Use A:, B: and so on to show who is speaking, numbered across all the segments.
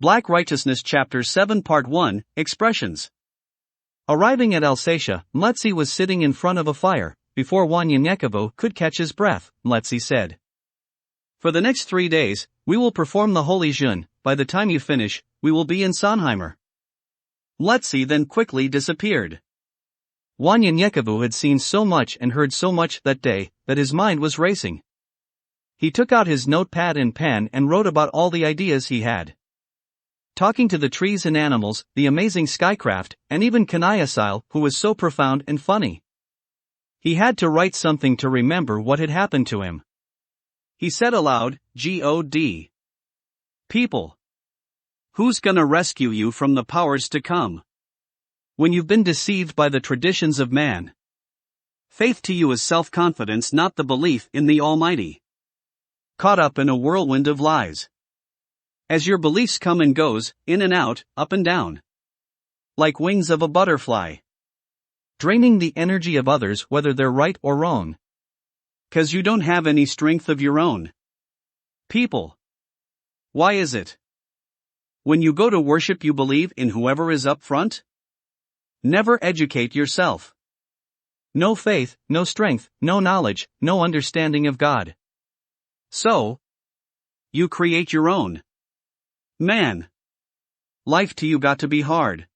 A: Black Righteousness Chapter 7 Part 1, Expressions. Arriving at Alsatia, Mletsi was sitting in front of a fire. Before Wanyenyekevu could catch his breath, Mletsi said, "For the next 3 days, we will perform the Holy Jeûne. By the time you finish, we will be in Sonheimer." Mletsi then quickly disappeared. Wanyenyekevu had seen so much and heard so much that day, that his mind was racing. He took out his notepad and pen and wrote about all the ideas he had. Talking to the trees and animals, the amazing skycraft, and even Kaniasil, who was so profound and funny. He had to write something to remember what had happened to him. He said aloud, "God. People. Who's gonna rescue you from the powers to come? When you've been deceived by the traditions of man. Faith to you is self-confidence, not the belief in the Almighty. Caught up in a whirlwind of lies. As your beliefs come and goes, in and out, up and down. Like wings of a butterfly. Draining the energy of others whether they're right or wrong. 'Cause you don't have any strength of your own. People. Why is it? When you go to worship you believe in whoever is up front? Never educate yourself. No faith, no strength, no knowledge, no understanding of God. So, you create your own. Man. Life to you got to be hard.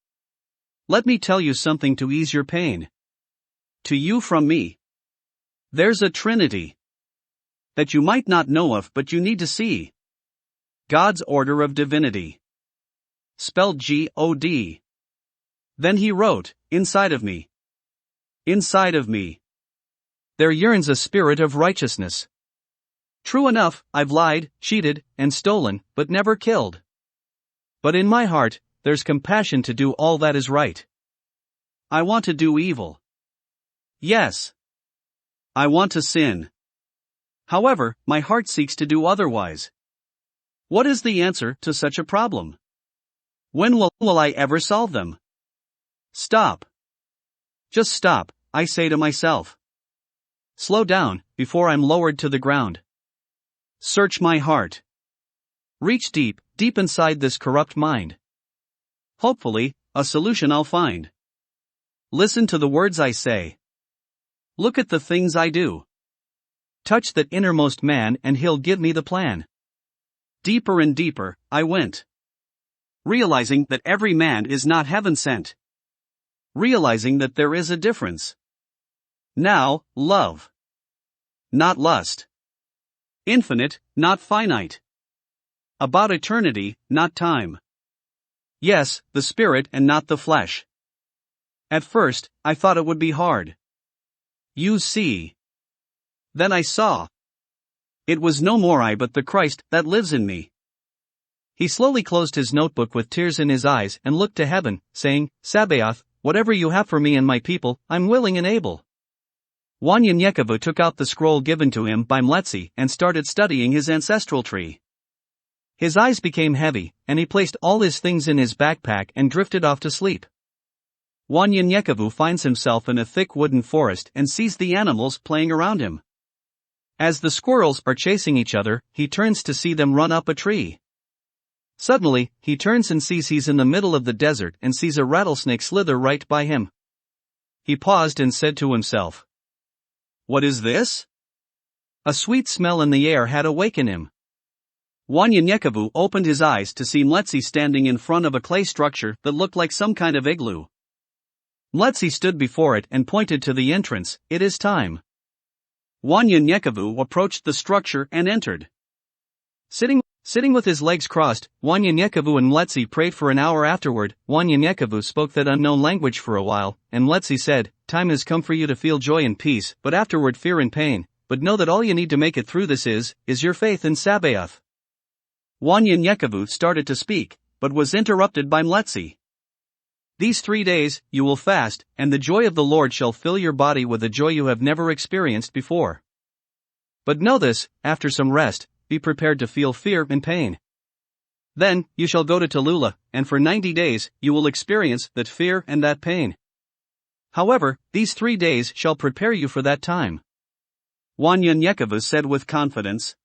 A: Let me tell you something to ease your pain. To you from me. There's a Trinity. That you might not know of but you need to see. God's order of divinity. Spelled God. Then he wrote, inside of me. Inside of me. There yearns a spirit of righteousness. True enough, I've lied, cheated, and stolen, but never killed. But in my heart, there's compassion to do all that is right. I want to do evil. Yes. I want to sin. However, my heart seeks to do otherwise. What is the answer to such a problem? When will I ever solve them? Stop. Just stop, I say to myself. Slow down, before I'm lowered to the ground. Search my heart. Reach deep, deep inside this corrupt mind. Hopefully, a solution I'll find. Listen to the words I say. Look at the things I do. Touch that innermost man and he'll give me the plan. Deeper and deeper, I went. Realizing that every man is not heaven sent. Realizing that there is a difference. Now, love. Not lust. Infinite, not finite. About eternity, not time. Yes, the spirit and not the flesh. At first, I thought it would be hard. You see. Then I saw. It was no more I but the Christ that lives in me. He slowly closed his notebook with tears in his eyes and looked to heaven, saying, Sabaoth, whatever you have for me and my people, I'm willing and able. Wanyenyekevu took out the scroll given to him by Mletsi and started studying his ancestral tree. His eyes became heavy, and he placed all his things in his backpack and drifted off to sleep. Wanyenyekevu finds himself in a thick wooden forest and sees the animals playing around him. As the squirrels are chasing each other, he turns to see them run up a tree. Suddenly, he turns and sees he's in the middle of the desert and sees a rattlesnake slither right by him. He paused and said to himself, "What is this?" A sweet smell in the air had awakened him. Wanyenyekevu opened his eyes to see Mletsi standing in front of a clay structure that looked like some kind of igloo. Mletsi stood before it and pointed to the entrance. "It is time." Wanyenyekevu approached the structure and entered. Sitting with his legs crossed, Wanyenyekevu and Mletsi prayed for an hour afterward. Wanyenyekevu spoke that unknown language for a while, and Mletsi said, "Time has come for you to feel joy and peace, but afterward fear and pain. But know that all you need to make it through this is your faith in Sabaoth." Wanyenyekevu started to speak, but was interrupted by Mletsi. "These 3 days, you will fast, and the joy of the Lord shall fill your body with a joy you have never experienced before. But know this, after some rest, be prepared to feel fear and pain. Then, you shall go to Tallulah, and for 90 days, you will experience that fear and that pain. However, these 3 days shall prepare you for that time." Wanyenyekevu said with confidence,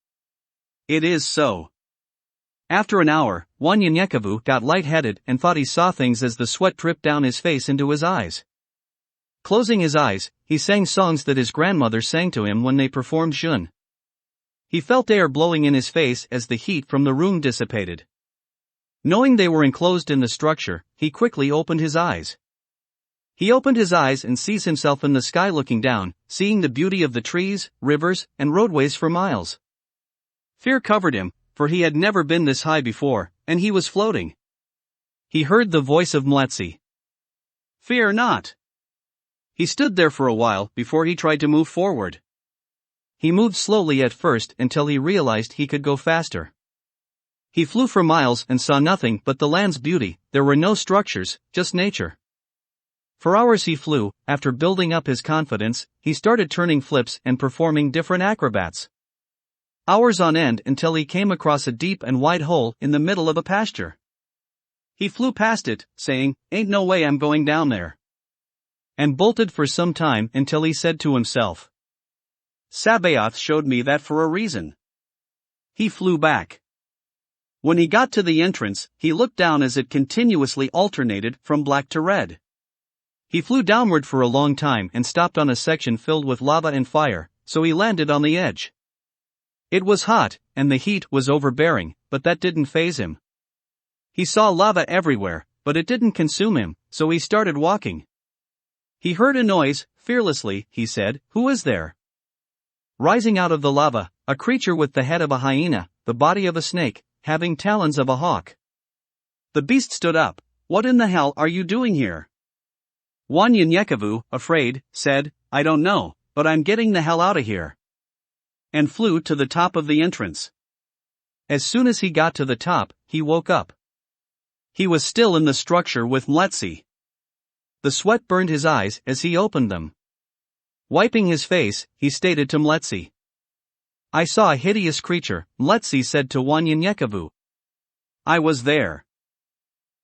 A: "It is so." After an hour, Wanyenyekevu got lightheaded and thought he saw things as the sweat dripped down his face into his eyes. Closing his eyes, he sang songs that his grandmother sang to him when they performed jun. He felt air blowing in his face as the heat from the room dissipated. Knowing they were enclosed in the structure, he quickly opened his eyes. He opened his eyes and sees himself in the sky looking down, seeing the beauty of the trees, rivers, and roadways for miles. Fear covered him, for he had never been this high before, and he was floating. He heard the voice of Mletsi. "Fear not." He stood there for a while before he tried to move forward. He moved slowly at first until he realized he could go faster. He flew for miles and saw nothing but the land's beauty. There were no structures, just nature. For hours he flew. After building up his confidence, he started turning flips and performing different acrobats. Hours on end until he came across a deep and wide hole in the middle of a pasture. He flew past it, saying, "Ain't no way I'm going down there," and bolted for some time until he said to himself, "Sabaoth showed me that for a reason." He flew back. When he got to the entrance, he looked down as it continuously alternated from black to red. He flew downward for a long time and stopped on a section filled with lava and fire, so he landed on the edge. It was hot, and the heat was overbearing, but that didn't faze him. He saw lava everywhere, but it didn't consume him, so he started walking. He heard a noise. Fearlessly, he said, "Who is there?" Rising out of the lava, a creature with the head of a hyena, the body of a snake, having talons of a hawk. The beast stood up. "What in the hell are you doing here?" Wanyenyekevu, afraid, said, "I don't know, but I'm getting the hell out of here," and flew to the top of the entrance. As soon as he got to the top, he woke up. He was still in the structure with Mletsi. The sweat burned his eyes as he opened them. Wiping his face, he stated to Mletsi, "I saw a hideous creature." Mletsi said to Wanyenyekevu, "I was there."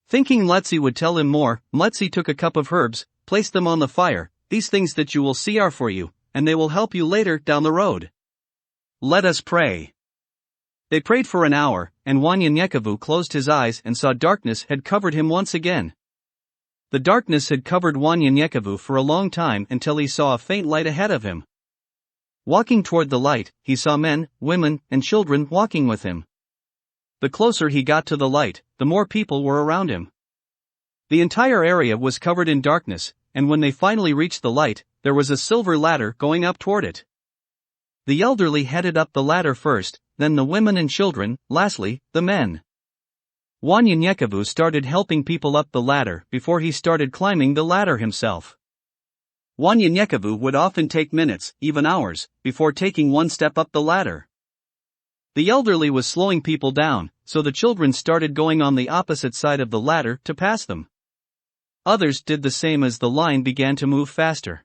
A: Thinking Mletsi would tell him more, Mletsi took a cup of herbs, placed them on the fire. "These things that you will see are for you, and they will help you later down the road. Let us pray." They prayed for an hour, and Wanyenyekevu closed his eyes and saw darkness had covered him once again. The darkness had covered Wanyenyekevu for a long time until he saw a faint light ahead of him. Walking toward the light, he saw men, women, and children walking with him. The closer he got to the light, the more people were around him. The entire area was covered in darkness, and when they finally reached the light, there was a silver ladder going up toward it. The elderly headed up the ladder first, then the women and children, lastly, the men. Wanyenyekevu started helping people up the ladder before he started climbing the ladder himself. Wanyenyekevu would often take minutes, even hours, before taking one step up the ladder. The elderly was slowing people down, so the children started going on the opposite side of the ladder to pass them. Others did the same as the line began to move faster.